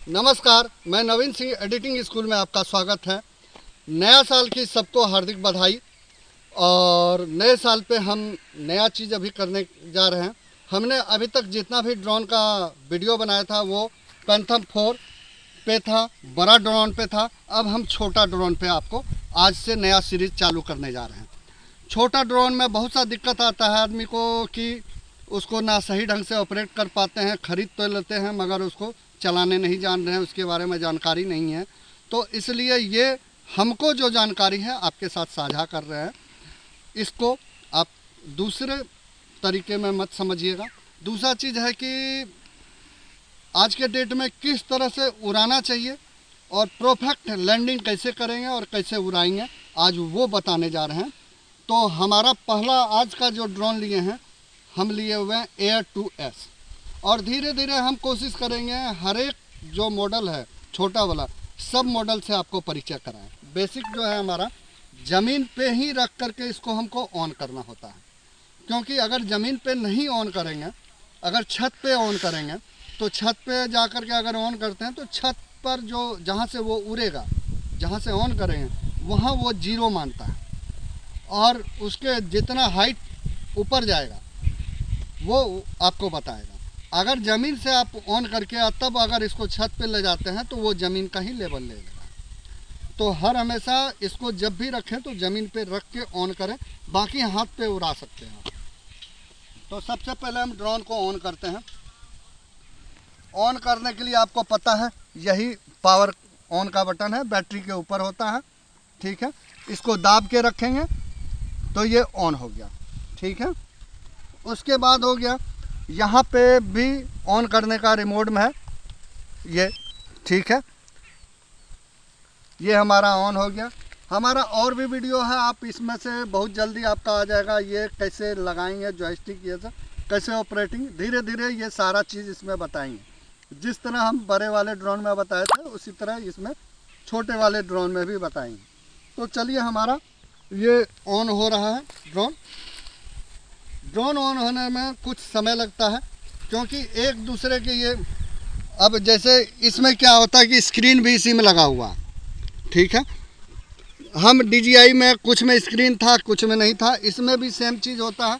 नमस्कार, मैं नवीन Singh editing school में आपका स्वागत है। नया साल की सबको हार्दिक बधाई। और नए साल पे हम नया चीज़ अभी करने जा रहे हैं। हमने अभी तक जितना भी ड्रोन का वीडियो बनाया था वो पैंथम 4 पे था, बड़ा ड्रोन पे था। अब हम छोटा ड्रोन पे आपको आज से नया सीरीज चालू करने जा रहे हैं। छोटा ड्रोन में बहुत सा दिक्कत आता है आदमी को कि उसको ना सही ढंग से ऑपरेट कर पाते हैं। ख़रीद तो लेते हैं मगर उसको चलाने नहीं जान रहे हैं, उसके बारे में जानकारी नहीं है। तो इसलिए ये हमको जो जानकारी है आपके साथ साझा कर रहे हैं। इसको आप दूसरे तरीके में मत समझिएगा। दूसरा चीज़ है कि आज के डेट में किस तरह से उड़ाना चाहिए और परफेक्ट लैंडिंग कैसे करेंगे और कैसे उड़ाएंगे, आज वो बताने जा रहे हैं। तो हमारा पहला आज का जो ड्रोन लिए हैं, हम लिए हुए हैं Air 2S। और धीरे धीरे हम कोशिश करेंगे हर एक जो मॉडल है छोटा वाला सब मॉडल से आपको परिचय कराएं। बेसिक जो है हमारा ज़मीन पे ही रख करके इसको हमको ऑन करना होता है, क्योंकि अगर ज़मीन पे नहीं ऑन करेंगे, अगर छत पे ऑन करेंगे तो छत पे जा कर के अगर ऑन करते हैं तो छत पर जो जहाँ से वो उड़ेगा, जहाँ से ऑन करेंगे वहाँ वो जीरो मानता है और उसके जितना हाइट ऊपर जाएगा वो आपको बताएगा। अगर ज़मीन से आप ऑन करके तब अगर इसको छत पे ले जाते हैं तो वो ज़मीन का ही लेवल ले लेगा। तो हर हमेशा इसको जब भी रखें तो ज़मीन पे रख के ऑन करें, बाकी हाथ पे उड़ा सकते हैं। तो सबसे पहले हम ड्रोन को ऑन करते हैं। ऑन करने के लिए आपको पता है यही पावर ऑन का बटन है, बैटरी के ऊपर होता है। ठीक है, इसको दाब के रखेंगे तो ये ऑन हो गया। ठीक है, उसके बाद हो गया यहाँ पे भी ऑन करने का रिमोट में है ये। ठीक है, ये हमारा ऑन हो गया। हमारा और भी वीडियो है, आप इसमें से बहुत जल्दी आपका आ जाएगा। ये कैसे लगाएंगे जॉयस्टिक, ये सब कैसे ऑपरेटिंग, धीरे धीरे ये सारा चीज़ इसमें बताएंगे। जिस तरह हम बड़े वाले ड्रोन में बताए थे उसी तरह इसमें छोटे वाले ड्रोन में भी बताएंगे। तो चलिए, हमारा ये ऑन हो रहा है ड्रोन। ड्रोन ऑन होने में कुछ समय लगता है क्योंकि एक दूसरे के ये, अब जैसे इसमें क्या होता है कि स्क्रीन भी इसी में लगा हुआ है। ठीक है, हम DJI में कुछ में स्क्रीन था कुछ में नहीं था, इसमें भी सेम चीज़ होता है।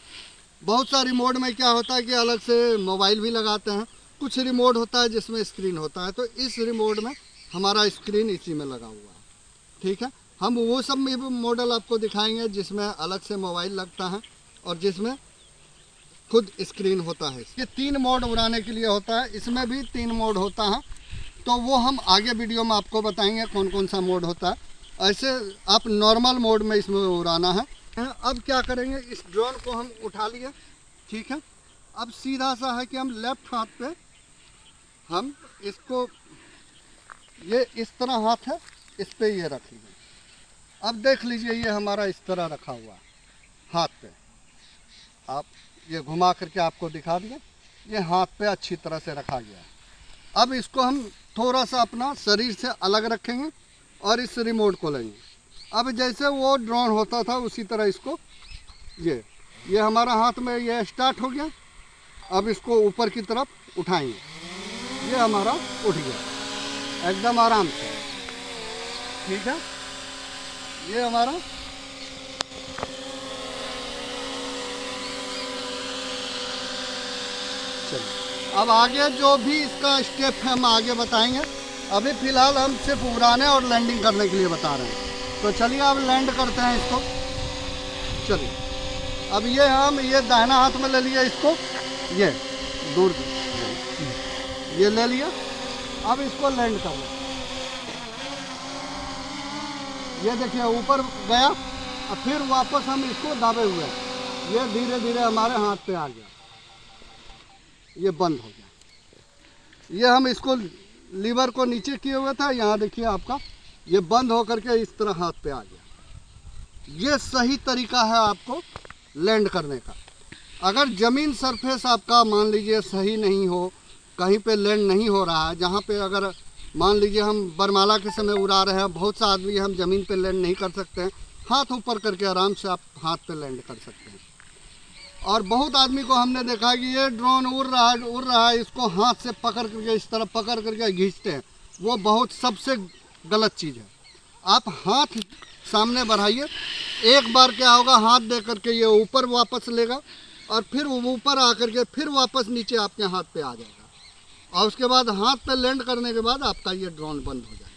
बहुत सा रिमोट में क्या होता है कि अलग से मोबाइल भी लगाते हैं, कुछ रिमोट होता है जिसमें स्क्रीन होता है। तो इस रिमोट में हमारा स्क्रीन इसी में लगा हुआ है। ठीक है, हम वो सब में भी मॉडल आपको दिखाएंगे जिसमें अलग से मोबाइल लगता है और जिसमें खुद स्क्रीन होता है। ये 3 मोड उड़ाने के लिए होता है, इसमें भी 3 मोड होता है। तो वो हम आगे वीडियो में आपको बताएंगे कौन कौन सा मोड होता है। ऐसे आप नॉर्मल मोड में इसमें उड़ाना है। अब क्या करेंगे, इस ड्रोन को हम उठा लिए। ठीक है, अब सीधा सा है कि हम लेफ्ट हाथ पे हम इसको, ये इस तरह हाथ है, इस पे ये रख लीजिए। अब देख लीजिए ये हमारा इस तरह रखा हुआ है हाथ पे। आप ये घुमा करके आपको दिखा दिए, ये हाथ पे अच्छी तरह से रखा गया है। अब इसको हम थोड़ा सा अपना शरीर से अलग रखेंगे और इस रिमोट को लेंगे। अब जैसे वो ड्रोन होता था उसी तरह इसको, ये हमारा हाथ में ये स्टार्ट हो गया। अब इसको ऊपर की तरफ उठाएंगे, ये हमारा उठ गया एकदम आराम से। ठीक है, ये हमारा अब आगे जो भी इसका स्टेप है हम आगे बताएंगे। अभी फ़िलहाल हम सिर्फ उड़ाने और लैंडिंग करने के लिए बता रहे हैं। तो चलिए अब लैंड करते हैं इसको। चलिए, अब ये हम ये दाहिना हाथ में ले लिया इसको, ये दूर ये ले लिया। अब इसको लैंड करना, ये देखिए ऊपर गया। और फिर वापस हम इसको दाबे हुए, ये धीरे धीरे हमारे हाथ पे आ गया, ये बंद हो गया। ये हम इसको लीवर को नीचे किए हुए था, यहाँ देखिए आपका ये बंद हो करके इस तरह हाथ पे आ गया। ये सही तरीका है आपको लैंड करने का। अगर ज़मीन सरफेस आपका मान लीजिए सही नहीं हो, कहीं पे लैंड नहीं हो रहा है, जहाँ पे अगर मान लीजिए हम बरमाला के समय उड़ा रहे हैं, बहुत सा आदमी हम ज़मीन पे लैंड नहीं कर सकते हैं, हाथ ऊपर करके आराम से आप हाथ पे लैंड कर सकते हैं। और बहुत आदमी को हमने देखा है कि ये ड्रोन उड़ रहा है, इसको हाथ से पकड़ करके इस तरह पकड़ करके खींचते हैं, वो बहुत सबसे गलत चीज़ है। आप हाथ सामने बढ़ाइए, एक बार क्या होगा, हाथ दे करके ये ऊपर वापस लेगा और फिर वो ऊपर आकर के फिर वापस नीचे आपके हाथ पे आ जाएगा और उसके बाद हाथ पे लैंड करने के बाद आपका ये ड्रोन बंद हो जाएगा।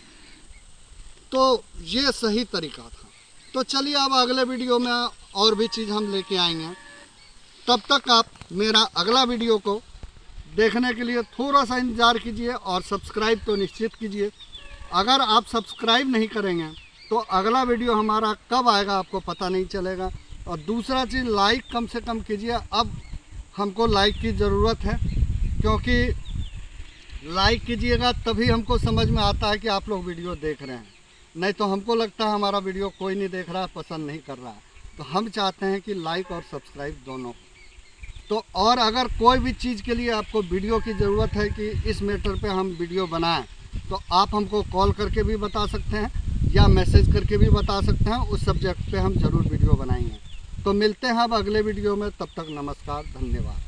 तो ये सही तरीका था। तो चलिए अब अगले वीडियो में और भी चीज़ हम लेके आएंगे। तब तक आप मेरा अगला वीडियो को देखने के लिए थोड़ा सा इंतज़ार कीजिए और सब्सक्राइब तो निश्चित कीजिए। अगर आप सब्सक्राइब नहीं करेंगे तो अगला वीडियो हमारा कब आएगा आपको पता नहीं चलेगा। और दूसरा चीज़, लाइक कम से कम कीजिए। अब हमको लाइक की ज़रूरत है, क्योंकि लाइक कीजिएगा तभी हमको समझ में आता है कि आप लोग वीडियो देख रहे हैं। नहीं तो हमको लगता है हमारा वीडियो कोई नहीं देख रहा, पसंद नहीं कर रहा है। तो हम चाहते हैं कि लाइक और सब्सक्राइब दोनों। तो और अगर कोई भी चीज़ के लिए आपको वीडियो की ज़रूरत है कि इस मैटर पे हम वीडियो बनाएं, तो आप हमको कॉल करके भी बता सकते हैं या मैसेज करके भी बता सकते हैं। उस सब्जेक्ट पे हम ज़रूर वीडियो बनाएंगे। तो मिलते हैं अब अगले वीडियो में, तब तक नमस्कार, धन्यवाद।